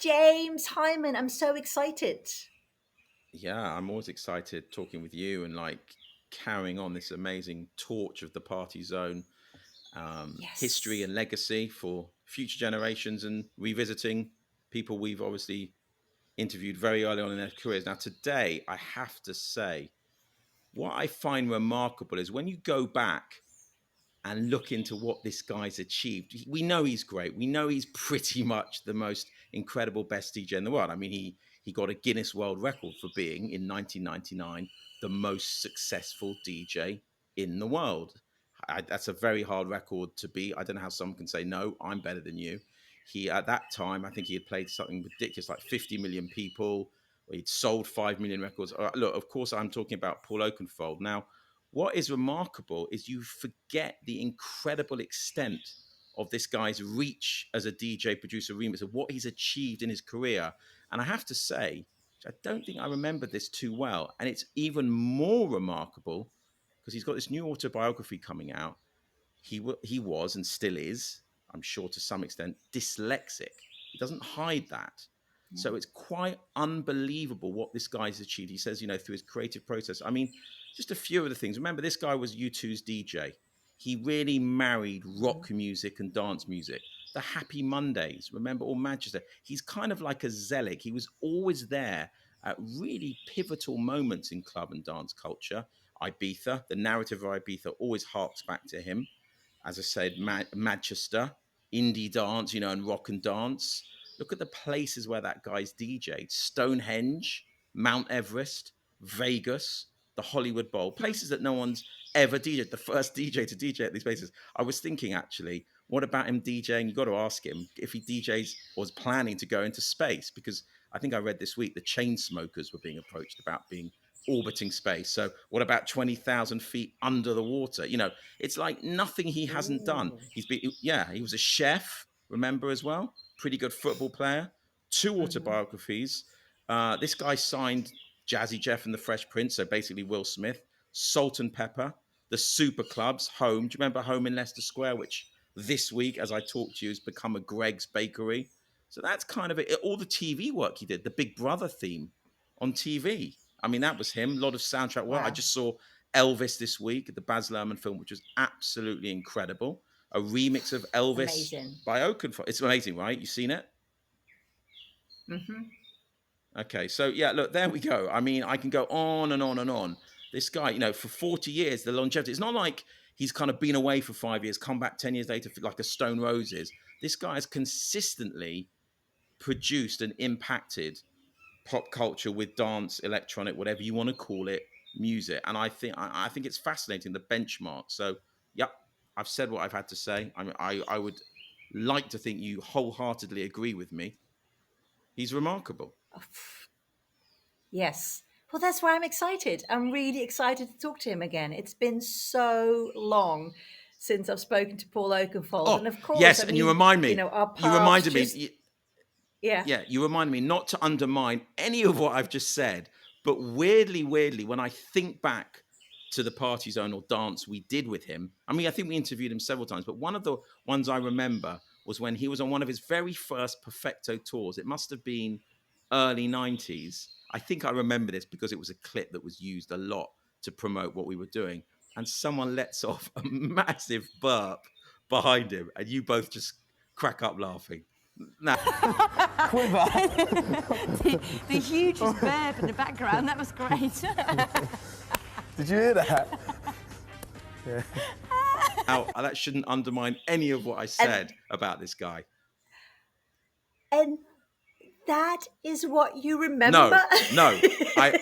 James Hyman, I'm so excited. Yeah, I'm always excited talking with you and like carrying on this amazing torch of the Party Zone history Yes. and legacy for future generations and revisiting people we've obviously interviewed very early on in their careers. Now, today, I have to say, what I find remarkable is when you go back and look into what this guy's achieved. We know he's great. We know he's pretty much the most incredible best DJ in the world. I mean, he got a Guinness World Record for being in 1999 the most successful DJ in the world. That's a very hard record to beat. I don't know how someone can say no. I'm better than you. He at that time, I think he had played something ridiculous like 50 million people. He'd sold 5 million records. Look, of course, I'm talking about Paul Oakenfold. Now, what is remarkable is you forget the incredible extent of this guy's reach as a DJ, producer, remixer, of what he's achieved in his career. And I have to say, I don't think I remember this too well. And it's even more remarkable because he's got this new autobiography coming out. He was and still is, I'm sure to some extent, dyslexic. He doesn't hide that. Yeah. So it's quite unbelievable what this guy's achieved. He says, through his creative process. I mean, just a few of the things. Remember, this guy was U2's DJ. He really married rock music and dance music. The Happy Mondays, remember, all Manchester. He's kind of like a Zelig. He was always there at really pivotal moments in club and dance culture. Ibiza, the narrative of Ibiza always harks back to him. As I said, Manchester, indie dance, and rock and dance. Look at the places where that guy's DJed: Stonehenge, Mount Everest, Vegas, the Hollywood Bowl, places that no one's ever DJed. The first DJ to DJ at these places. I was thinking, actually, what about him DJing? You got to ask him if he DJs or was planning to go into space, because I think I read this week the chain smokers were being approached about being orbiting space. So what about 20,000 feet under the water? It's like nothing he hasn't done. Ooh. He was a chef, remember, as well. Pretty good football player. Two Mm-hmm. autobiographies. This guy signed Jazzy Jeff and the Fresh Prince, so basically Will Smith. Salt and Pepper, the Super Clubs, Home. Do you remember Home in Leicester Square, which this week, as I talked to you, has become a Greg's Bakery? So that's kind of it. All the TV work he did, the Big Brother theme on TV. I mean, that was him. A lot of soundtrack work. I Wow. just saw Elvis this week, the Baz Luhrmann film, which was absolutely incredible. A remix of Elvis Amazing. by Oakenfold. It's amazing, right? You seen it? Mm-hmm. Okay, so yeah, look, there we go. I mean, I can go on and on and on. This guy, for 40 years, the longevity. It's not like he's kind of been away for 5 years, come back 10 years later, like a Stone Roses. This guy has consistently produced and impacted pop culture with dance, electronic, whatever you want to call it, music. And I think it's fascinating, the benchmark. So, yep, I've said what I've had to say. I would like to think you wholeheartedly agree with me. He's remarkable. Yes. Well, that's why I'm excited. I'm really excited to talk to him again. It's been so long since I've spoken to Paul Oakenfold. Oh, And of course, yes, I and you mean, remind me. our You paths reminded just, me. yeah. Yeah, you remind me not to undermine any of what I've just said, but weirdly, when I think back to the Party Zone or dance we did with him, I mean, I think we interviewed him several times, but one of the ones I remember was when he was on one of his very first Perfecto tours. It must have been early 90s. I think I remember this because it was a clip that was used a lot to promote what we were doing. And someone lets off a massive burp behind him, and you both just crack up laughing. Now, Quiver. the hugest burp in the background, that was great. Did you hear that? Yeah. now, that shouldn't undermine any of what I said about this guy. And that is what you remember? No, Like...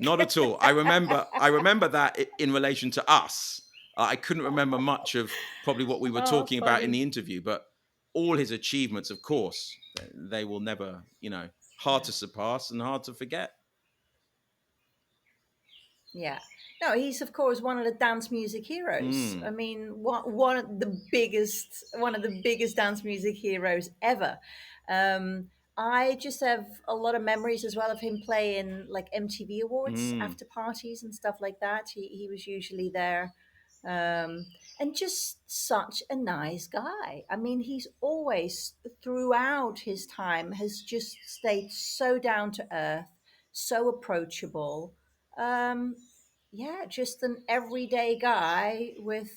not at all. I remember that in relation to us. I couldn't remember much of probably what we were talking about in funny. the interview, but all his achievements, of course, they will never, hard to surpass and hard to forget. Yeah. No, he's of course one of the dance music heroes. I mean, one of the biggest dance music heroes ever. I just have a lot of memories as well of him playing like MTV Awards after parties and stuff like that. He was usually there And just such a nice guy. I mean, he's always, throughout his time, has just stayed so down to earth, so approachable. Um, yeah, just an everyday guy with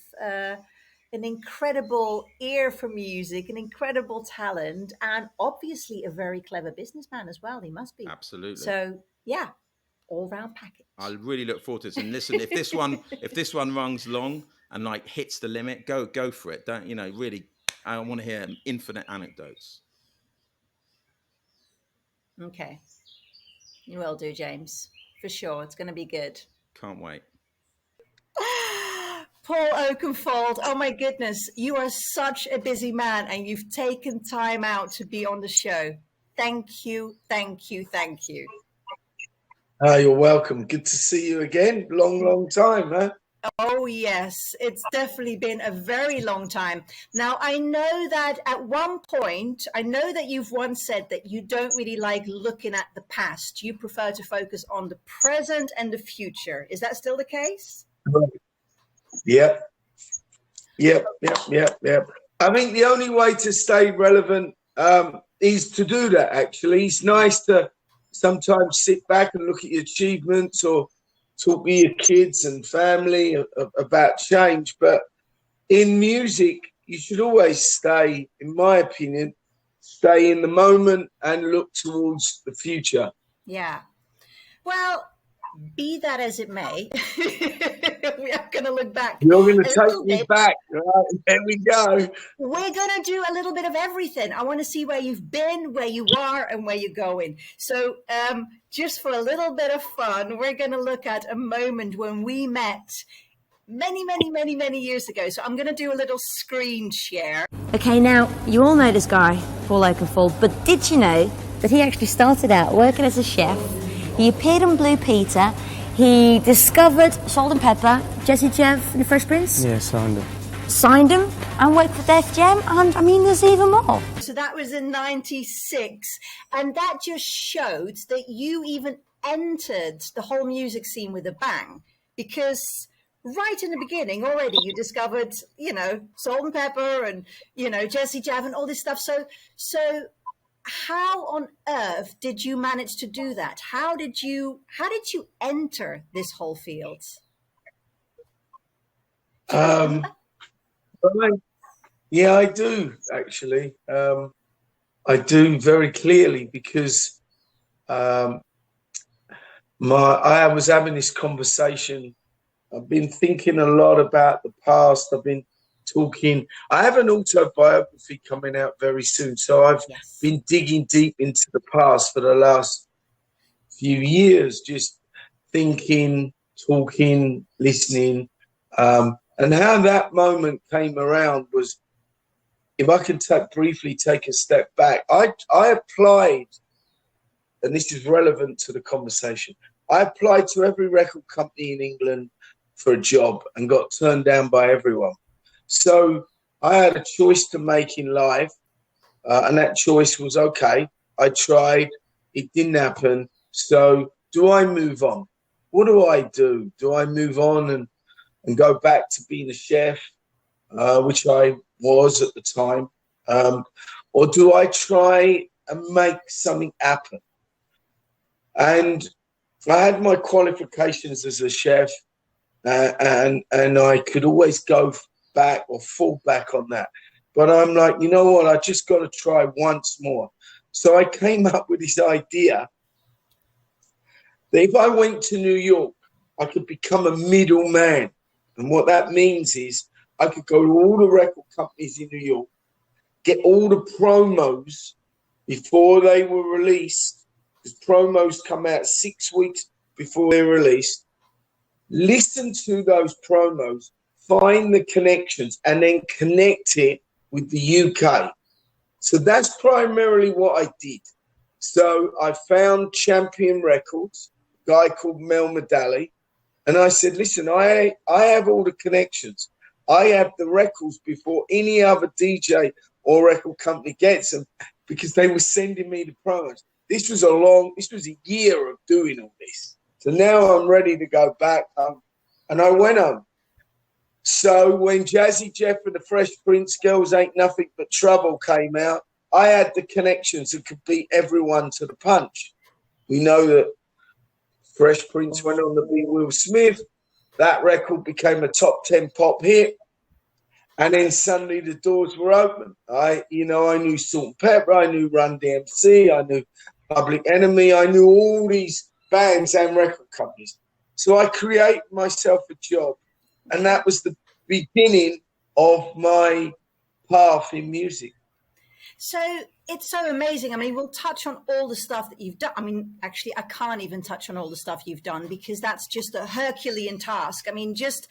an incredible ear for music, an incredible talent, and obviously a very clever businessman as well. He must be. Absolutely. So, yeah, all round package. I really look forward to this. And listen, if this one runs long and like hits the limit, go for it. Don't, really, I want to hear infinite anecdotes. Okay. You will do, James. For sure. It's going to be good. Can't wait. Paul Oakenfold, oh my goodness, you are such a busy man and you've taken time out to be on the show. Thank you, thank you, thank you. You're welcome. Good to see you again. Long time, huh? Oh, yes. It's definitely been a very long time. Now, I know that at one point, I know that you've once said that you don't really like looking at the past. You prefer to focus on the present and the future. Is that still the case? Yep. I think the only way to stay relevant is to do that, actually. It's nice to sometimes sit back and look at your achievements or talk to your kids and family about change. But in music, you should always stay, in my opinion, stay in the moment and look towards the future. Yeah. Well, be that as it may, we are going to look back. You're going to take me back. Right? There we go. We're going to do a little bit of everything. I want to see where you've been, where you are, and where you're going. So just for a little bit of fun, we're going to look at a moment when we met many years ago. So I'm going to do a little screen share. Okay, now, you all know this guy, Paul Oakenfold, but did you know that he actually started out working as a chef? He appeared on Blue Peter. He discovered Salt and Pepper, Jesse Jeff and the Fresh Prince. Yeah, signed him. Signed him and worked for Def Jam. And I mean, there's even more. So that was in '96. And that just showed that you even entered the whole music scene with a bang. Because right in the beginning already you discovered, Salt and Pepper and, Jesse Jeff and all this stuff. So how on earth did you manage to do that? How did you enter this whole field? Yeah, I do actually. I do very clearly because I was having this conversation. I've been thinking a lot about the past. I've been talking. I have an autobiography coming out very soon, so I've been digging deep into the past for the last few years, just thinking, talking, listening, and how that moment came around was, if I can briefly take a step back, I applied, and this is relevant to the conversation. I applied to every record company in England for a job and got turned down by everyone. So I had a choice to make in life, and that choice was, okay, I tried, it didn't happen, so do I move on? What do I do? Do I move on and go back to being a chef, which I was at the time, or do I try and make something happen? And I had my qualifications as a chef, and I could always go back or fall back on that. But I'm like, you know what? I just got to try once more. So I came up with this idea that if I went to New York, I could become a middleman. And what that means is I could go to all the record companies in New York, get all the promos before they were released, because promos come out 6 weeks before they're released, listen to those promos, find the connections, and then connect it with the UK. So that's primarily what I did. So I found Champion Records, a guy called Mel Medali, and I said, listen, I have all the connections. I have the records before any other DJ or record company gets them, because they were sending me the promos. This was a year of doing all this. So now I'm ready to go back home. And I went home. So when Jazzy Jeff and the Fresh Prince Girls Ain't Nothing But Trouble came out, I had the connections and could beat everyone to the punch. We know that Fresh Prince went on to beat Will Smith. That record became a top 10 pop hit. And then suddenly the doors were open. I knew Salt and Pepper, I knew Run DMC, I knew Public Enemy, I knew all these bands and record companies. So I created myself a job. And that was the beginning of my path in music. So it's so amazing. I mean, we'll touch on all the stuff that you've done. I mean, actually, I can't even touch on all the stuff you've done because that's just a Herculean task. I mean, just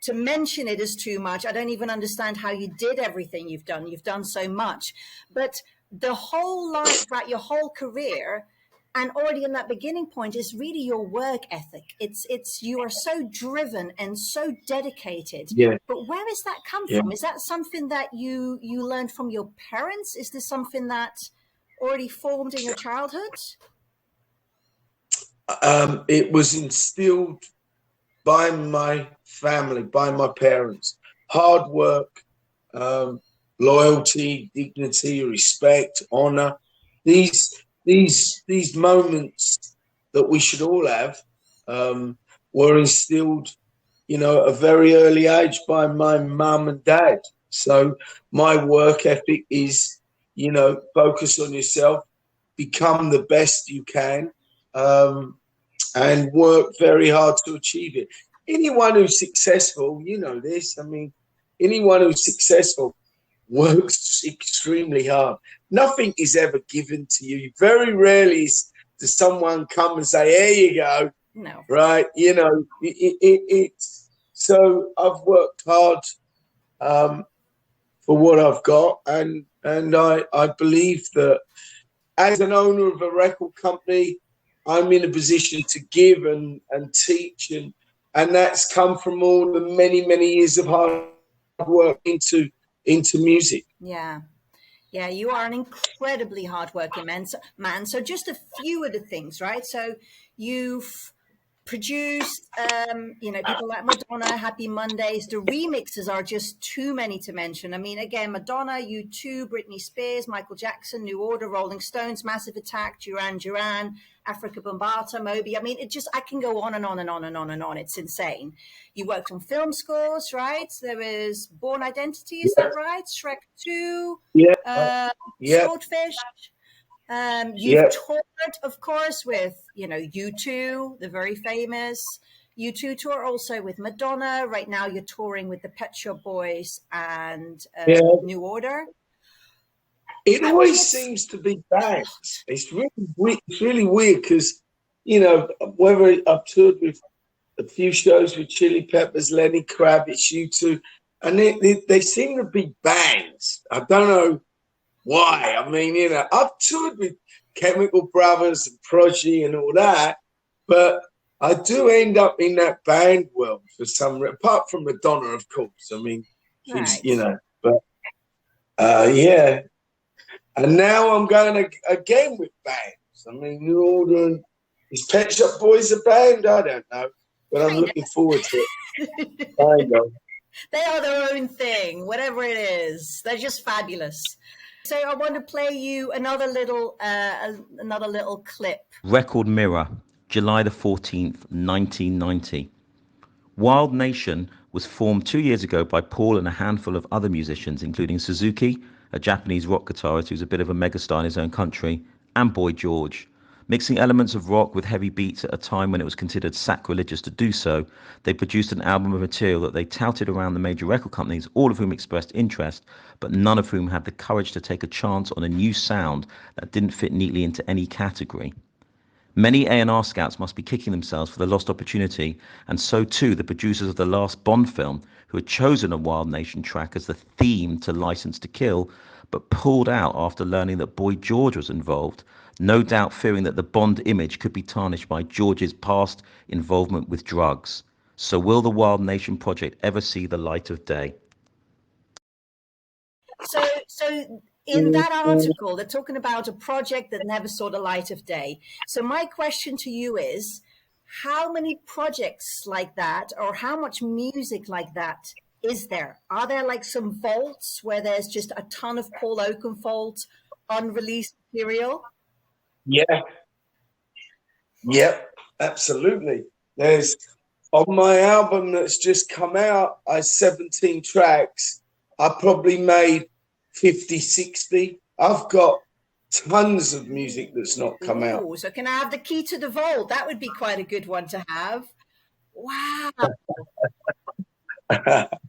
to mention it is too much. I don't even understand how you did everything you've done. You've done so much. But the whole life, throughout your whole career, and already in that beginning point, is really your work ethic. It's you are so driven and so dedicated. Yeah. But where does that come from? Is that something that you learned from your parents? Is this something that already formed in your childhood? It was instilled by my family, by my parents. Hard work, loyalty, dignity, respect, honor. These moments that we should all have were instilled, at a very early age by my mum and dad. So my work ethic is, focus on yourself, become the best you can, and work very hard to achieve it. Anyone who's successful, this, anyone who's successful works extremely hard. Nothing is ever given to you. Very rarely does someone come and say, "Here you go." No. Right? It's so I've worked hard for what I've got, and I believe that as an owner of a record company, I'm in a position to give and teach, and that's come from all the many years of hard work into music. Yeah, you are an incredibly hardworking man. So just a few of the things, right? So you've produced, people like Madonna, Happy Mondays. The remixes are just too many to mention. I mean, again, Madonna, U2, Britney Spears, Michael Jackson, New Order, Rolling Stones, Massive Attack, Duran Duran, Africa Bambaataa, Moby. I mean, I can go on and on and on and on and on. It's insane. You worked on film scores, right? There is Born Identity, is that right? Shrek 2, Swordfish. You've toured, of course, with, U2, the very famous U2 tour, also with Madonna. Right now you're touring with the Pet Shop Boys and New Order. It always seems to be bands. It's really weird because, whether I've toured with a few shows with Chili Peppers, Lenny Kravitz, U2, and they seem to be bands. I don't know why. I mean, I've toured with Chemical Brothers and Prodigy and all that, but I do end up in that band world for some reason, apart from Madonna, of course. I mean, she's, but yeah. And now I'm going again with bands. I mean, New Order, is Pet Shop Boys a band? I don't know, but I'm looking forward to it. I know. They are their own thing, whatever it is. They're just fabulous. So I want to play you another little clip. Record Mirror, July the 14th, 1990. Wild Nation was formed 2 years ago by Paul and a handful of other musicians, including Suzuki, a Japanese rock guitarist who's a bit of a megastar in his own country, and Boy George. Mixing elements of rock with heavy beats at a time when it was considered sacrilegious to do so, they produced an album of material that they touted around the major record companies, all of whom expressed interest, but none of whom had the courage to take a chance on a new sound that didn't fit neatly into any category. Many A&R scouts must be kicking themselves for the lost opportunity, and so too the producers of the last Bond film, who had chosen a Wild Nation track as the theme to License to Kill, but pulled out after learning that Boy George was involved, no doubt fearing that the Bond image could be tarnished by George's past involvement with drugs. So will the Wild Nation project ever see the light of day? So in that article, they're talking about a project that never saw the light of day. So my question to you is, how many projects like that, or how much music like that is there? Are there like some vaults where there's just a ton of Paul Oakenfold unreleased material? Yeah. Yep, absolutely. There's on my album that's just come out, I 17 tracks. I probably made 50, 60. I've got tons of music that's not come out. Ooh, so can I have the key to the vault? That would be quite a good one to have. Wow.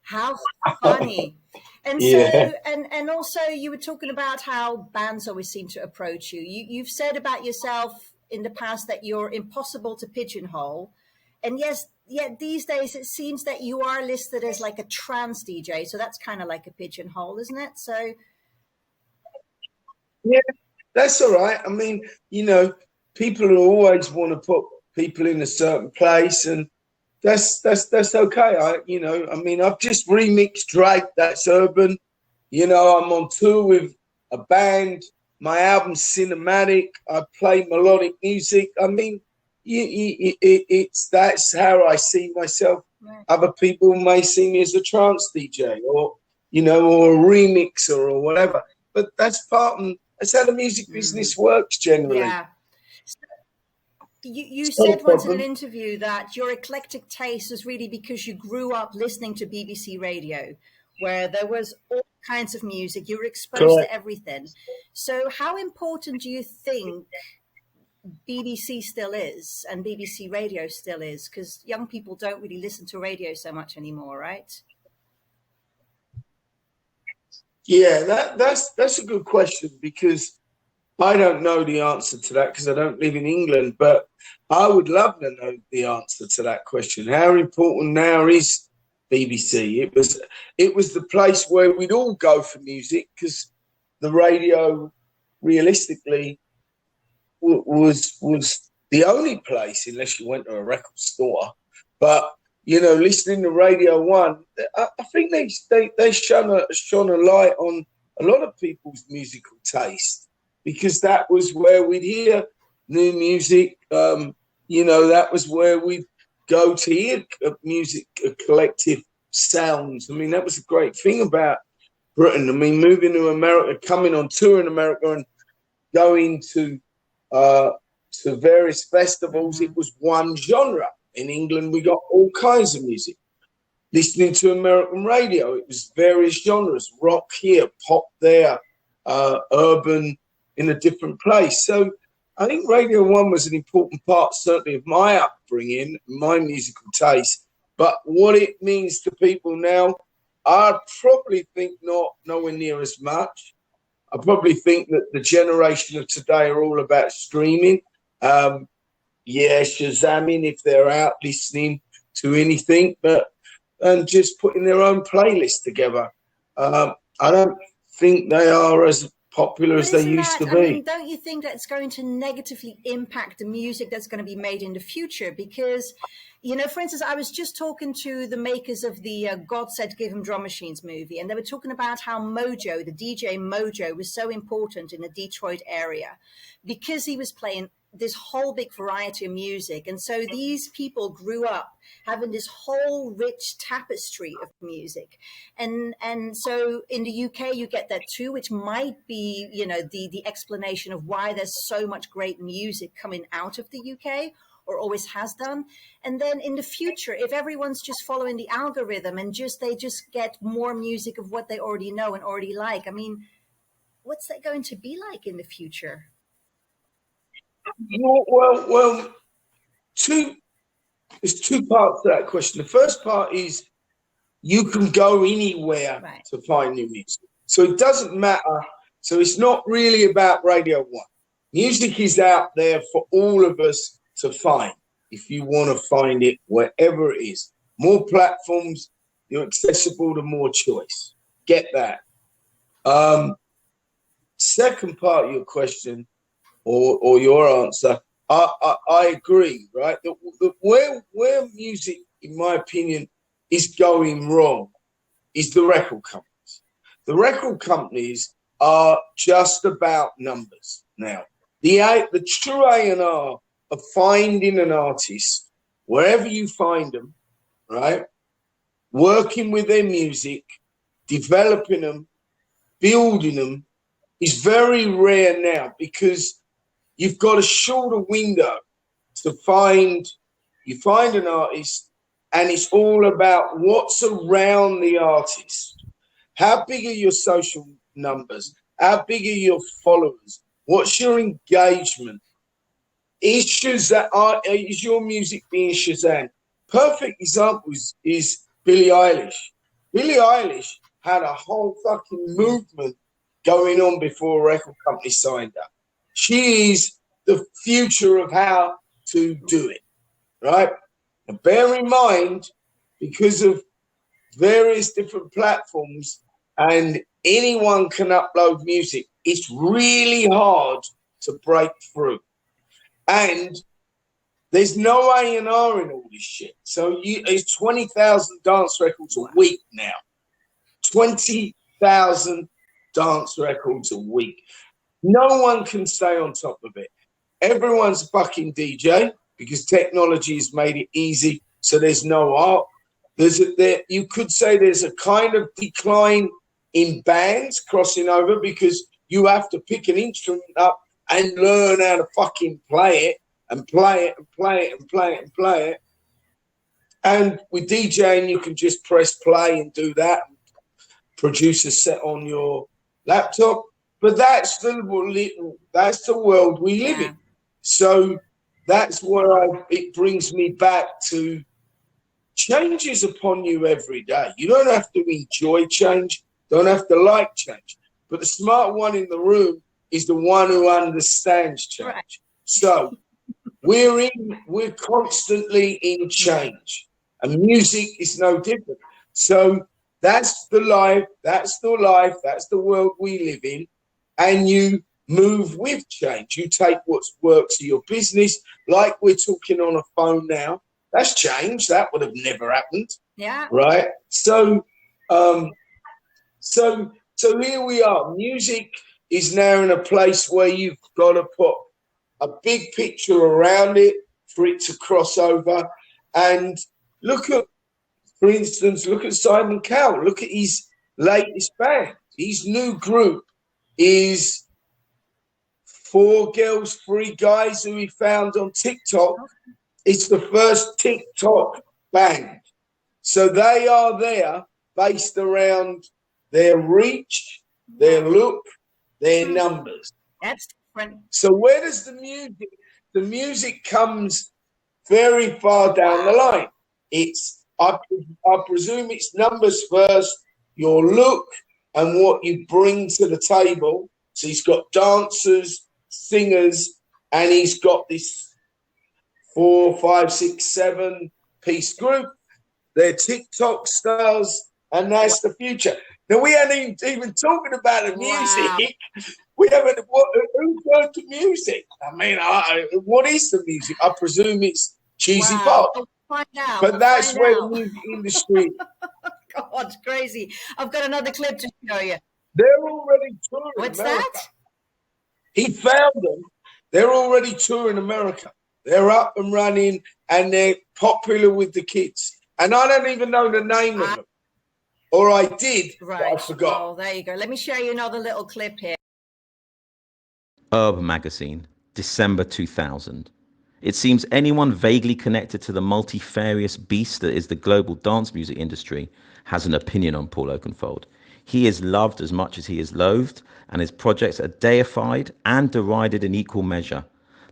How funny. And Yeah. so and also you were talking about how bands always seem to approach you. You've said about yourself in the past that you're impossible to pigeonhole. And yes, yet these days it seems that you are listed as like a trance DJ. So that's kind of like a pigeonhole, isn't it? So Yeah, that's all right. I mean, you know, people always want to put people in a certain place, and that's okay. I mean, I've just remixed Drake. That's urban. You know, I'm on tour with a band. My album's cinematic. I play melodic music. I mean, it's that's how I see myself. right. Other people may see me as a trance DJ, or or a remixer or whatever. But that's that's how the music business works generally. Yeah. You Not a said once in an problem. interview that your eclectic taste is really because you grew up listening to BBC Radio, where there was all kinds of music. You were exposed Correct. to everything. So how important do you think BBC still is and BBC Radio still is? Because young people don't really listen to radio so much anymore, right? Yeah, that's a good question, because I don't know the answer to that because I don't live in England, but I would love to know the answer to that question. How important now is BBC? It was the place where we'd all go for music, because the radio, realistically, was the only place, unless you went to a record store. But listening to Radio One, I think they shone a light on a lot of people's musical taste, because that was where we'd hear new music. That was where we'd go to hear music, collective sounds. I mean, that was a great thing about Britain. I mean, moving to America, coming on tour in America, and going to various festivals, it was one genre. In England, we got all kinds of music. Listening to American radio, it was various genres: rock here, pop there, urban in a different place. So I think Radio One was an important part, certainly, of my upbringing, my musical taste. But what it means to people now, I probably think nowhere near as much. I probably think that the generation of today are all about streaming. Shazamming if they're out listening to anything, and just putting their own playlist together. I don't think they are as popular as they used to be. I mean, don't you think that's going to negatively impact the music that's going to be made in the future? Because, for instance, I was just talking to the makers of the God Said Give 'Em Drum Machines movie, and they were talking about how Mojo, the DJ Mojo, was so important in the Detroit area because he was playing this whole big variety of music. And so these people grew up having this whole rich tapestry of music. And so in the UK, you get that too, which might be, the explanation of why there's so much great music coming out of the UK, or always has done. And then in the future, if everyone's just following the algorithm and they just get more music of what they already know and already like, I mean, what's that going to be like in the future? Well, there's two parts to that question. The first part is you can go anywhere to find new music. So it doesn't matter. So it's not really about Radio One. Music is out there for all of us to find, if you want to find it wherever it is. More platforms, you're accessible to more choice. Get that. Second part of your question, or your answer, I agree, right? Where music, in my opinion, is going wrong is the record companies. The record companies are just about numbers now. The true A&R of finding an artist, wherever you find them, right, working with their music, developing them, building them is very rare now, because you've got a shorter window to find an artist, and it's all about what's around the artist. How big are your social numbers? How big are your followers? What's your engagement? Is your music being Shazam? Perfect example is Billie Eilish. Billie Eilish had a whole fucking movement going on before a record company signed her. She is the future of how to do it, right? And bear in mind, because of various different platforms and anyone can upload music, it's really hard to break through. And there's no A&R in all this shit. So it's 20,000 dance records a week now. 20,000 dance records a week. No one can stay on top of it. Everyone's a fucking DJ because technology has made it easy, so there's no art. You could say there's a kind of decline in bands crossing over, because you have to pick an instrument up and learn how to fucking play it and play it and play it and play it and play it. And with DJing, you can just press play and do that, and produce a set on your laptop. But that's the world we live in. So that's where it brings me back to change is upon you every day. You don't have to enjoy change, don't have to like change. But the smart one in the room is the one who understands change. Right. So we're constantly in change, and music is no different. So that's the life, that's the world we live in, and you move with change. You take what works for your business, like we're talking on a phone now. That's change. That would have never happened. Yeah. Right. So here we are. Music is now in a place where you've got to put a big picture around it for it to cross over. And for instance, look at Simon Cowell. Look at his latest band. His new group is 4 girls, 3 guys who he found on TikTok. It's the first TikTok band. So they are there based around their reach, their look, their numbers. That's different. So where does the music comes very far down the line. I presume it's numbers first, your look and what you bring to the table. So he's got dancers, singers, and he's got this 4, 5, 6, 7 piece group. They're TikTok stars, and that's the future. Now, we ain't even talking about the music. Wow. We haven't. Who heard the music? I mean, what is the music? I presume it's cheesy pop. We'll find out. But that's where the music industry. God, it's crazy. I've got another clip to show you. They're already touring. What's America. that? He found them. They're already touring America. They're up and running, and they're popular with the kids. And I don't even know the name of them. Or I did, but I forgot. Oh, there you go. Let me show you another little clip here. Herb magazine, December 2000. It seems anyone vaguely connected to the multifarious beast that is the global dance music industry has an opinion on Paul Oakenfold. He is loved as much as he is loathed, and his projects are deified and derided in equal measure.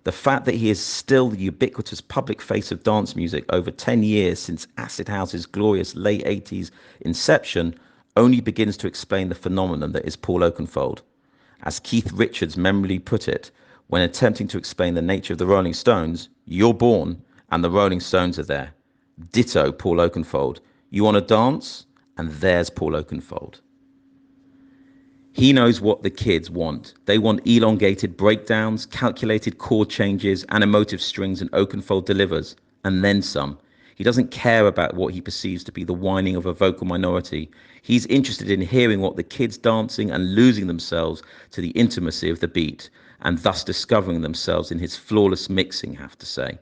The fact that he is still the ubiquitous public face of dance music over 10 years since Acid House's glorious late 80s inception only begins to explain the phenomenon that is Paul Oakenfold. As Keith Richards memorably put it, when attempting to explain the nature of the Rolling Stones, you're born and the Rolling Stones are there. Ditto Paul Oakenfold. You want to dance? And there's Paul Oakenfold. He knows what the kids want. They want elongated breakdowns, calculated chord changes, and emotive strings, and Oakenfold delivers, and then some. He doesn't care about what he perceives to be the whining of a vocal minority. He's interested in hearing what the kids dancing and losing themselves to the intimacy of the beat, and thus discovering themselves in his flawless mixing, have to say.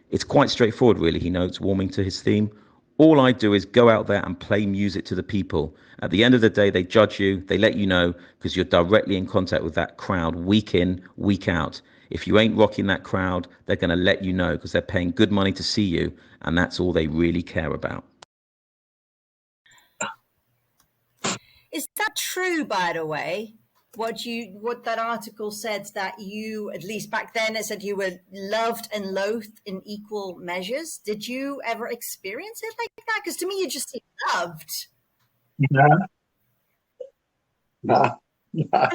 It's quite straightforward, really, he notes, warming to his theme. All I do is go out there and play music to the people. At the end of the day, they judge you, they let you know, because you're directly in contact with that crowd week in, week out. If you ain't rocking that crowd, they're going to let you know, because they're paying good money to see you, and that's all they really care about. Is that true, by the way? What that article said, that you, at least back then, it said you were loved and loathed in equal measures. Did you ever experience it like that? Because to me, you just say loved. No, no, no,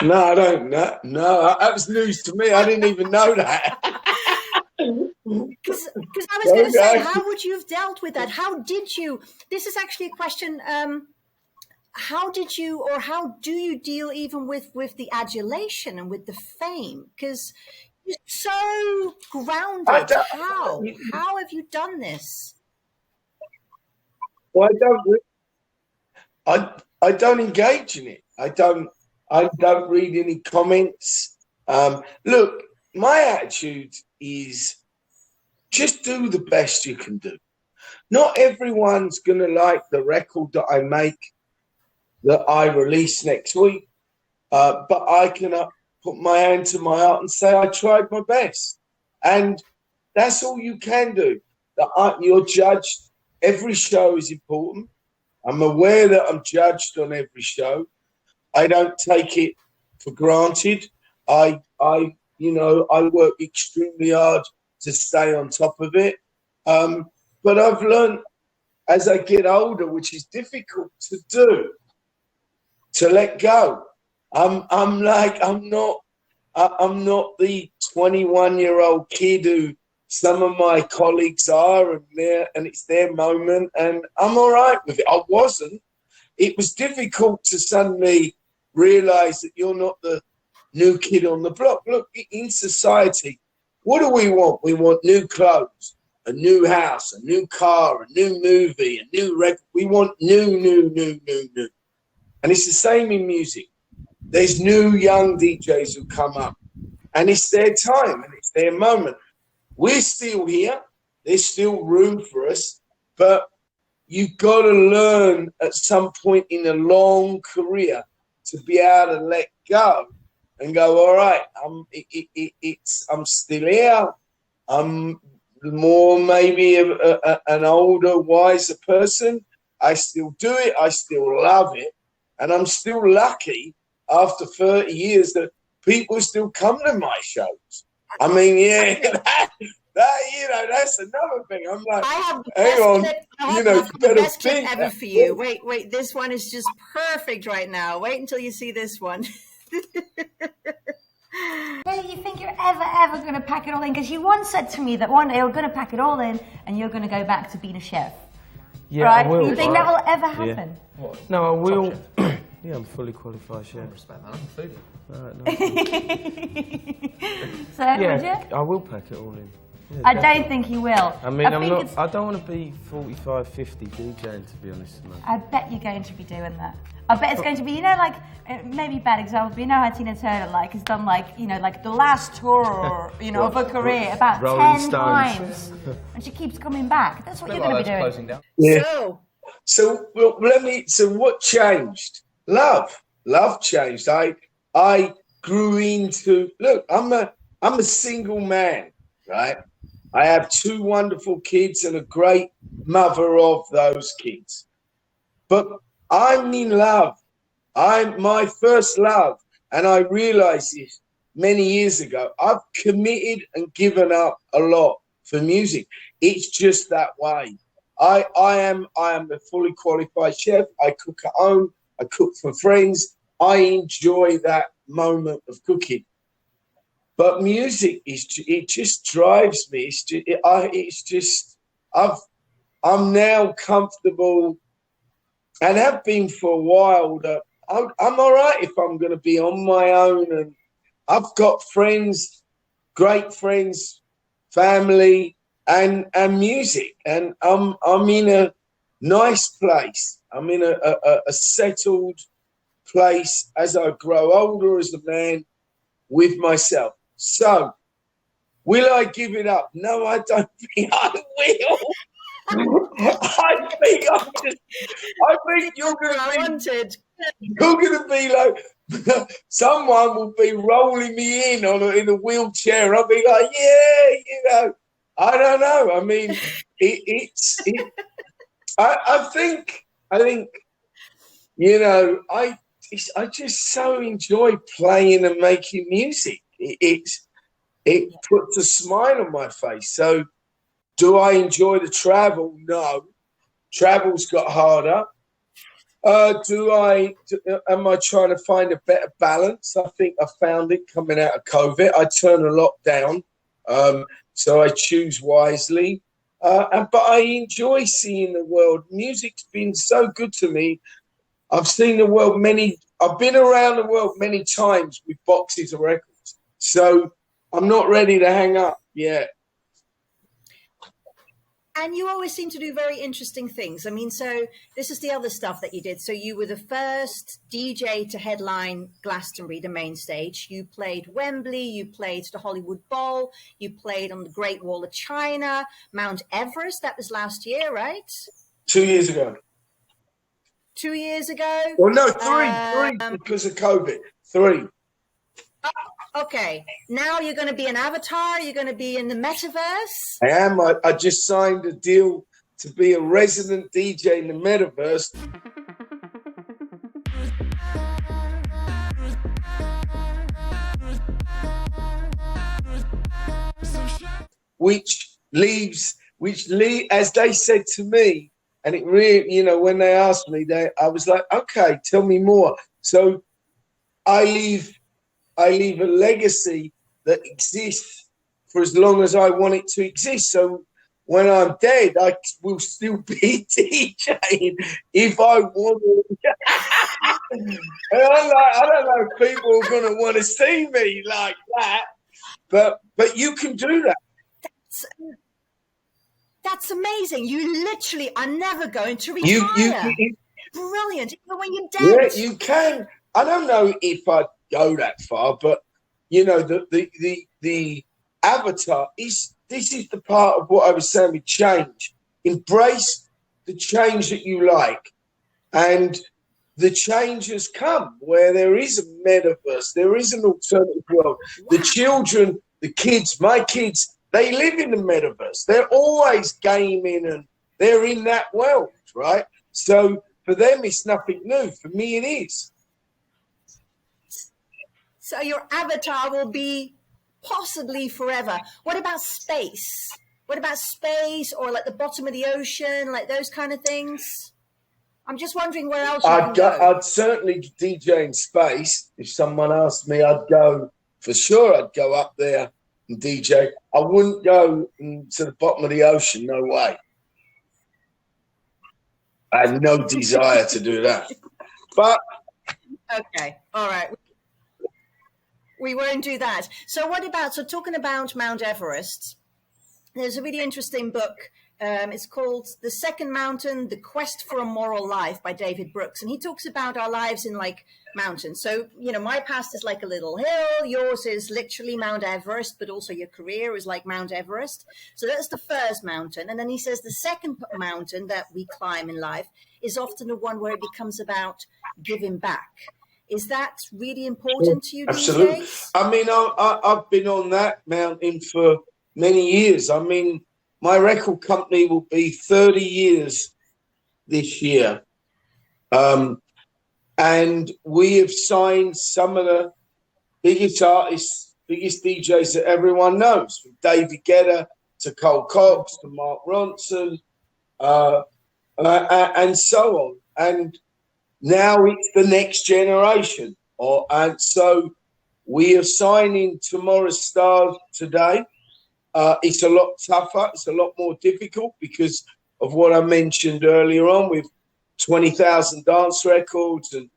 no, I don't know. No, that was news to me. I didn't even know that. Because I was going to say, how would you have dealt with that? How did you? This is actually a question. How did you, or how do you deal even with the adulation and with the fame? Because you're so grounded. How have you done this? Well, I don't engage in it. I don't read any comments. Look, my attitude is just do the best you can do. Not everyone's going to like the record that I make, that I release next week, but I can put my hand to my heart and say I tried my best, and that's all you can do. You're judged. Every show is important. I'm aware that I'm judged on every show. I don't take it for granted. I work extremely hard to stay on top of it. But I've learned as I get older, which is difficult to do, to let go. I'm not the 21-year-old kid who some of my colleagues are, and it's their moment, and I'm all right with it. I wasn't. It was difficult to suddenly realize that you're not the new kid on the block. Look, in society, what do we want? We want new clothes, a new house, a new car, a new movie, a new record. We want new. And it's the same in music. There's new young DJs who come up, and it's their time and it's their moment. We're still here. There's still room for us, but you've got to learn at some point in a long career to be able to let go and go, all right, I'm still here. I'm more maybe an older, wiser person. I still do it. I still love it. And I'm still lucky after 30 years that people still come to my shows. I mean, that's another thing. I'm like, hang on, the best clip ever for you. Wait, this one is just perfect right now. Wait until you see this one. Whether you think you're ever going to pack it all in, because you once said to me that one day you're going to pack it all in and you're going to go back to being a chef. Yeah, right? I will. You think that will ever happen? Yeah. No, I will. Yeah, I'm fully qualified chef. I respect that. I'm food. So, would you? I will pack it all in. Yeah, I don't think you will. I mean, I don't want to be 45, 50 DJing, to be honest, man. I bet you're going to be doing that. I bet it's going to be, maybe a bad example, but how Tina Turner, has done, the last tour, of her career about 10 times. And she keeps coming back. That's what you're going to be doing. Yeah. So what changed? Love changed. I grew into, look, I'm a single man, right? I have 2 wonderful kids and a great mother of those kids. But I'm in love. I'm my first love. And I realized this many years ago. I've committed and given up a lot for music. It's just that way. I am a fully qualified chef. I cook at home. I cook for friends. I enjoy that moment of cooking. But music it just drives me. I'm now comfortable and have been for a while that I'm all right if I'm going to be on my own. And I've got friends, great friends, family, and music. And I'm in a nice place. I'm in a settled place as I grow older as a man with myself. So, will I give it up? No, I don't think I will. I think you're gonna be like someone will be rolling me in in a wheelchair. I'll be like, yeah, I don't know. I mean, I think, I just so enjoy playing and making music. It puts a smile on my face. So, do I enjoy the travel? No, travel's got harder. Am I trying to find a better balance? I think I found it coming out of COVID. I turn a lot down, so I choose wisely. But I enjoy seeing the world. Music's been so good to me. I've seen the world I've been around the world many times with boxes of records. So I'm not ready to hang up yet. And you always seem to do very interesting things. I mean, so this is the other stuff that you did. So you were the first DJ to headline Glastonbury, the main stage. You played Wembley, you played the Hollywood Bowl, you played on the Great Wall of China, Mount Everest. That was last year, right? 2 years ago. 2 years ago? Well, no, three because of COVID. 3. Okay, now you're going to be an avatar. You're going to be in the metaverse. I am. I just signed a deal to be a resident DJ in the metaverse. As they said to me, and it really, when they asked me, I was like, okay, tell me more. So I leave a legacy that exists for as long as I want it to exist. So when I'm dead, I will still be DJing if I want to. I don't know if people are going to want to see me like that, but you can do that. That's amazing. You literally are never going to retire. Brilliant. Even when you're dead. Yeah, you can. I don't know if I'd go that far, but the avatar this is the part of what I was saying with change. Embrace the change that you like, and the change has come where there is a metaverse, there is an alternative world. The children, the kids, my kids, they live in the metaverse. They're always gaming and they're in that world, right? So for them, it's nothing new. For me, it is. So your avatar will be possibly forever. What about space? What about space or like the bottom of the ocean, like those kind of things? I'm just wondering where else you can go. I'd certainly DJ in space. If someone asked me, I'd go for sure. I'd go up there and DJ. I wouldn't go to the bottom of the ocean. No way. I had no desire to do that. But okay, all right. We won't do that. So talking about Mount Everest, there's a really interesting book. It's called The Second Mountain, The Quest for a Moral Life by David Brooks. And he talks about our lives in like mountains. So, my past is like a little hill. Yours is literally Mount Everest, but also your career is like Mount Everest. So that's the first mountain. And then he says the second mountain that we climb in life is often the one where it becomes about giving back. Is that really important to you these days? I mean, I've been on that mountain for many years. I mean, my record company will be 30 years this year. And we have signed some of the biggest artists, biggest DJs that everyone knows, from David Guetta to Cole Cox to Mark Ronson, and so on. And now it's the next generation. And so we are signing tomorrow's stars today. It's a lot tougher. It's a lot more difficult because of what I mentioned earlier on with 20,000 dance records and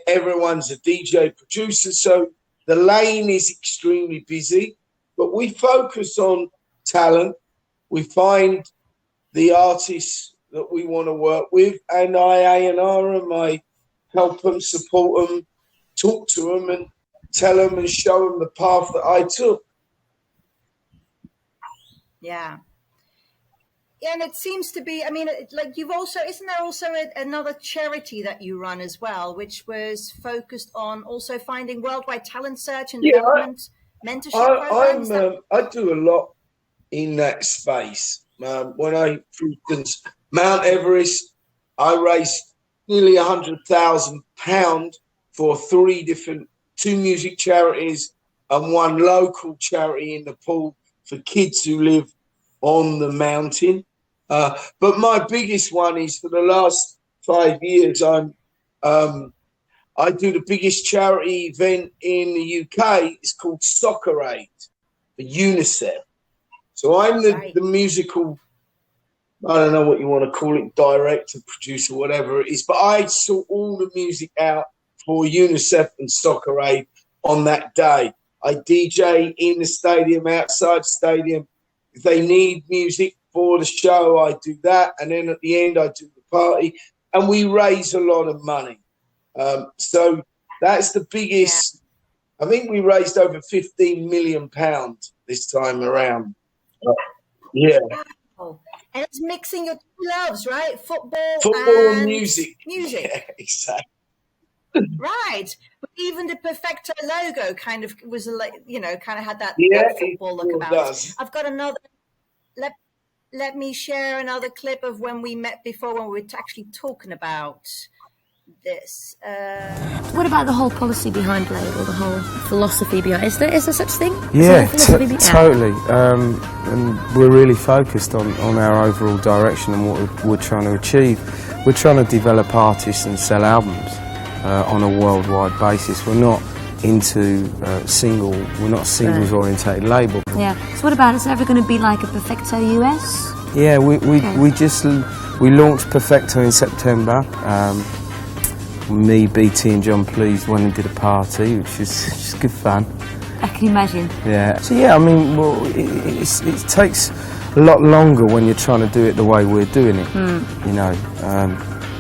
everyone's a DJ producer. So the lane is extremely busy, but we focus on talent. We find the artists that we want to work with, and I A&R them, I help them, support them, talk to them and tell them and show them the path that I took. Yeah. and it seems to be, I mean, like you've also, isn't there also another charity that you run as well, which was focused on also finding worldwide talent search and development mentorship programs? I do a lot in that space. When I, for instance, Mount Everest, I raised nearly £100,000 for two music charities and one local charity in Nepal for kids who live on the mountain. But my biggest one is for the last 5 years, I do the biggest charity event in the UK. It's called Soccer Aid for UNICEF. So I'm the musical, I don't know what you want to call it, director, producer, whatever it is, but I sort all the music out for UNICEF and Soccer Aid on that day. I DJ in the stadium, outside the stadium. If they need music for the show, I do that. And then at the end, I do the party. And we raise a lot of money. So that's the biggest. I think we raised over £15 million this time around. Yeah. Wow. And it's mixing your two loves, right? Football and music. Yeah, exactly. Right. But even the Perfecto logo kind of was like, kind of had that football look about it. I've got another. Let me share another clip of when we met before, when we were actually talking about this. What about the whole policy behind label, the whole philosophy behind? Is there such thing? Yeah, totally. And we're really focused on our overall direction and what we're trying to achieve. We're trying to develop artists and sell albums on a worldwide basis. We're not into we're not a singles orientated label. Yeah. So what about, is there ever going to be like a Perfecto US? Yeah, we launched Perfecto in September. Me, BT and John Pleased went and did a party, which is just good fun. I can imagine. Yeah. So yeah, I mean, well, it takes a lot longer when you're trying to do it the way we're doing it. You know.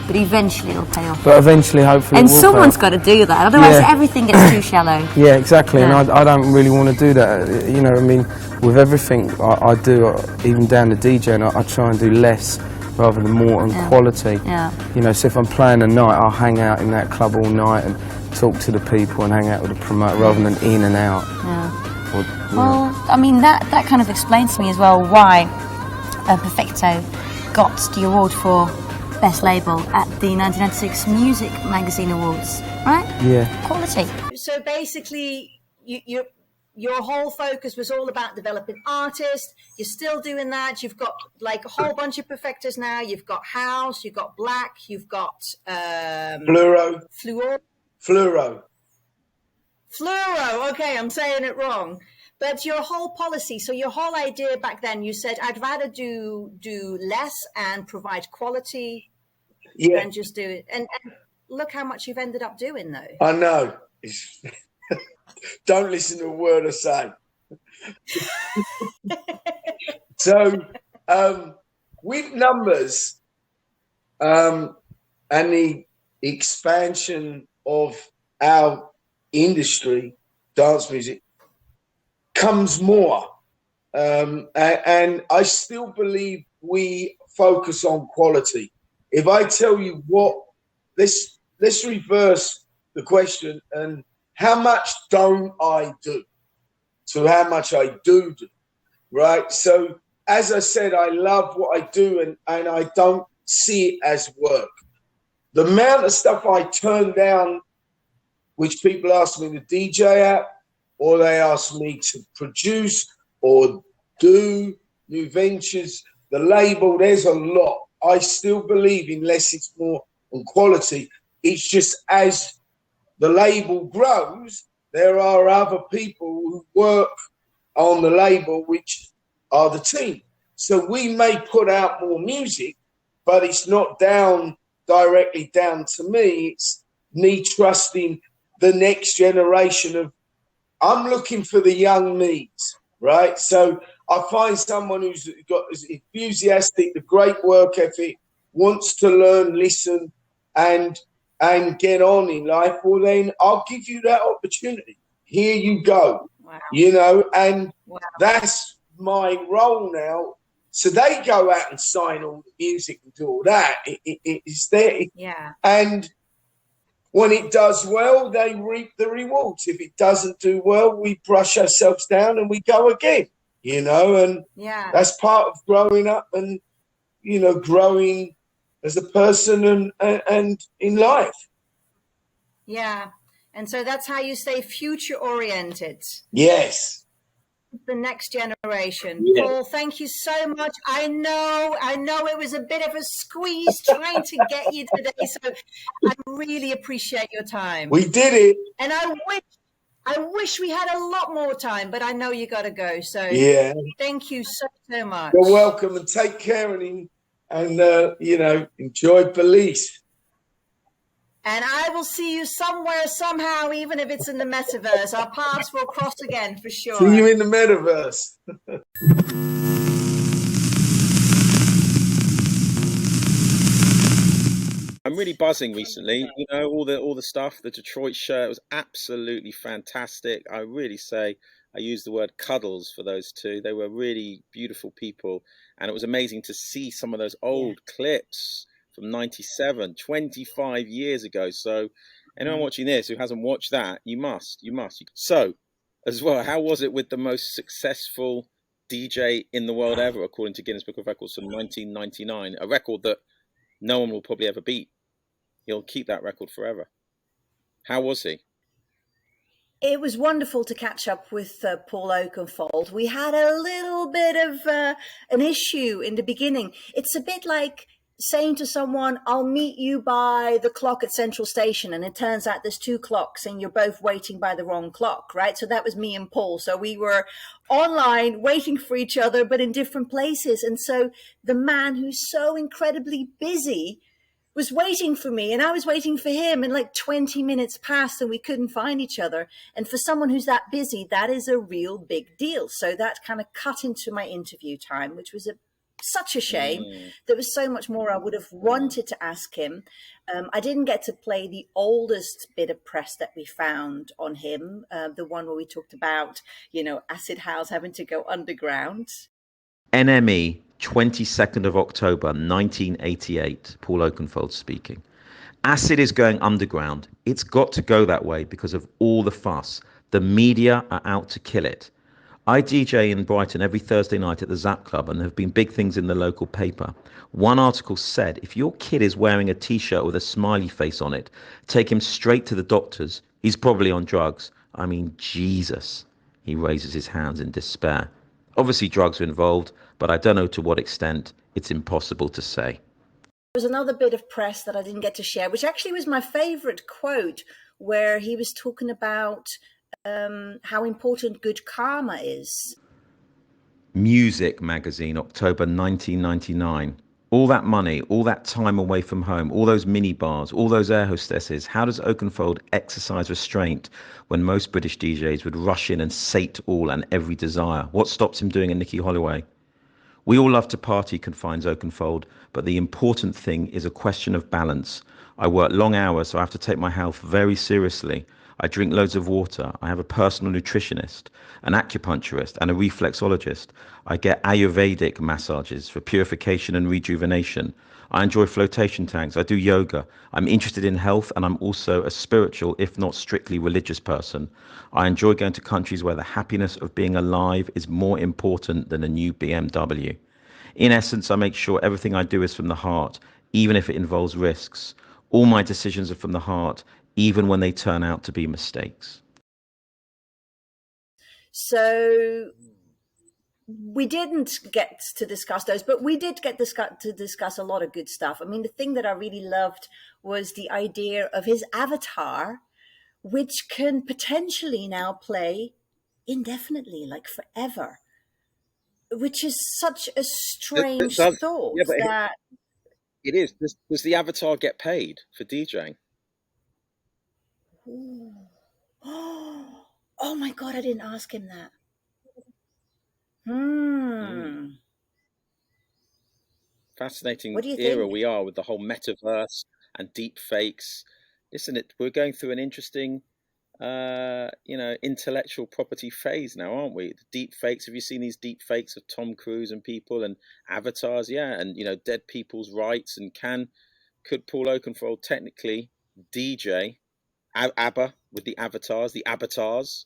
But eventually it'll pay off. But eventually, hopefully, and someone's got to do that. Otherwise, everything gets too shallow. Yeah, exactly. Yeah. And I don't really want to do that. You know, I mean, with everything I do, even down to DJing, I try and do less rather than more and quality. Yeah. You know, so if I'm playing a night, I'll hang out in that club all night and talk to the people and hang out with the promoter rather than in and out. Yeah. Well, I mean, that kind of explains to me as well why Perfecto got the award for Best Label at the 1996 Music Magazine Awards, right? Yeah. Quality. So basically, your whole focus was all about developing artists. You're still doing that. You've got like a whole bunch of Perfectos now. You've got house, you've got black, you've got Fluoro. Okay, I'm saying it wrong. But your whole policy, so your whole idea back then, you said, I'd rather do less and provide quality than just do it. And look how much you've ended up doing, though. I know. Don't listen to a word I say. So, with numbers and the expansion of our industry, dance music, comes more. And I still believe we focus on quality. If I tell you let's reverse the question and how much don't I do to how much I do, right? So as I said, I love what I do and I don't see it as work. The amount of stuff I turn down, which people ask me to DJ at, or they ask me to produce or do new ventures, the label, there's a lot. I still believe in less is more on quality. It's just as the label grows, there are other people who work on the label, which are the team. So we may put out more music, but it's not directly down to me. It's me trusting the next generation of, I'm looking for the young me's, right? So I find someone is enthusiastic, the great work ethic, wants to learn, listen, and get on in life. Well, then I'll give you that opportunity. Here you go. Wow. You know, and that's my role now, So they go out and sign all the music and do all that. It's there. Yeah. And when it does well, they reap the rewards. If it doesn't do well, we brush ourselves down and we go again, you know, and that's part of growing up and, you know, growing as a person and in life. Yeah. And so that's how you stay future oriented. Yes. The next generation. Yeah. Paul, thank you so much. I know it was a bit of a squeeze trying to get you today, so I really appreciate your time. We did it. And I wish we had a lot more time, but I know you got to go. So yeah, thank you so much. You're welcome, and take care and you know, enjoy Belize. And I will see you somewhere, somehow, even if it's in the metaverse. Our paths will cross again for sure. See you in the metaverse. I'm really buzzing recently. You know, all the stuff. The Detroit shirt was absolutely fantastic. I really say I use the word cuddles for those two. They were really beautiful people, and it was amazing to see some of those old clips from 97, 25 years ago. So anyone watching this who hasn't watched that, you must. So as well, how was it with the most successful DJ in the world ever, according to Guinness Book of Records from 1999, a record that no one will probably ever beat? He'll keep that record forever. How was he? It was wonderful to catch up with Paul Oakenfold. We had a little bit of an issue in the beginning. It's a bit like saying to someone, I'll meet you by the clock at Central Station, and it turns out there's two clocks and you're both waiting by the wrong clock, right? So that was me and Paul. So we were online waiting for each other, but in different places. And so the man who's so incredibly busy was waiting for me and I was waiting for him, and like 20 minutes passed and we couldn't find each other. And for someone who's that busy, that is a real big deal. So that kind of cut into my interview time, which was such a shame. There was so much more I would have wanted to ask him. I didn't get to play the oldest bit of press that we found on him, the one where we talked about, you know, acid house having to go underground. NME, 22nd of October 1988, Paul Oakenfold speaking. Acid is going underground. It's got to go that way because of all the fuss. The media are out to kill it. I DJ in Brighton every Thursday night at the Zap Club, and there have been big things in the local paper. One article said, if your kid is wearing a t-shirt with a smiley face on it, take him straight to the doctors. He's probably on drugs. I mean, Jesus. He raises his hands in despair. Obviously drugs are involved, but I don't know to what extent. It's impossible to say. There was another bit of press that I didn't get to share, which actually was my favorite quote, where he was talking about how important good karma is. Music magazine, October 1999. All that money, all that time away from home, all those mini bars, all those air hostesses. How does Oakenfold exercise restraint when most British DJs would rush in and sate all and every desire? What stops him doing a Nicky Holloway? We all love to party, confines Oakenfold, but the important thing is a question of balance. I work long hours, so I have to take my health very seriously. I drink loads of water. I have a personal nutritionist, an acupuncturist, and a reflexologist. I get Ayurvedic massages for purification and rejuvenation. I enjoy flotation tanks. I do yoga. I'm interested in health, and I'm also a spiritual, if not strictly religious person. I enjoy going to countries where the happiness of being alive is more important than a new BMW. In essence, I make sure everything I do is from the heart, even if it involves risks. All my decisions are from the heart, even when they turn out to be mistakes. So we didn't get to discuss those, but we did get to discuss a lot of good stuff. I mean, the thing that I really loved was the idea of his avatar, which can potentially now play indefinitely, like forever, which is such a strange thought. Yeah, but that it is. Does the avatar get paid for DJing? Oh my God, I didn't ask him that. Fascinating era we are with the whole metaverse and deep fakes. Listen, we're going through an interesting intellectual property phase now, aren't we? The deep fakes. Have you seen these deep fakes of Tom Cruise and people and avatars? Yeah, and dead people's rights. And could Paul Oakenfold technically DJ ABBA with the avatars?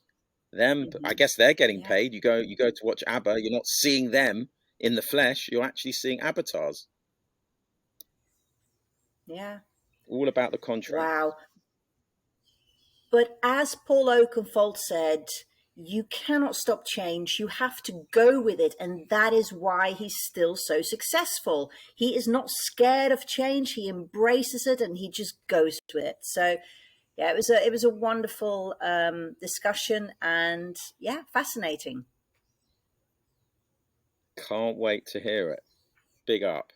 Them, I guess they're getting paid. You go to watch ABBA. You're not seeing them in the flesh. You're actually seeing avatars. Yeah. All about the contract. Wow. But as Paul Oakenfold said, you cannot stop change. You have to go with it. And that is why he's still so successful. He is not scared of change. He embraces it and he just goes with it. So yeah, it was a wonderful discussion, and yeah, fascinating. Can't wait to hear it. Big up.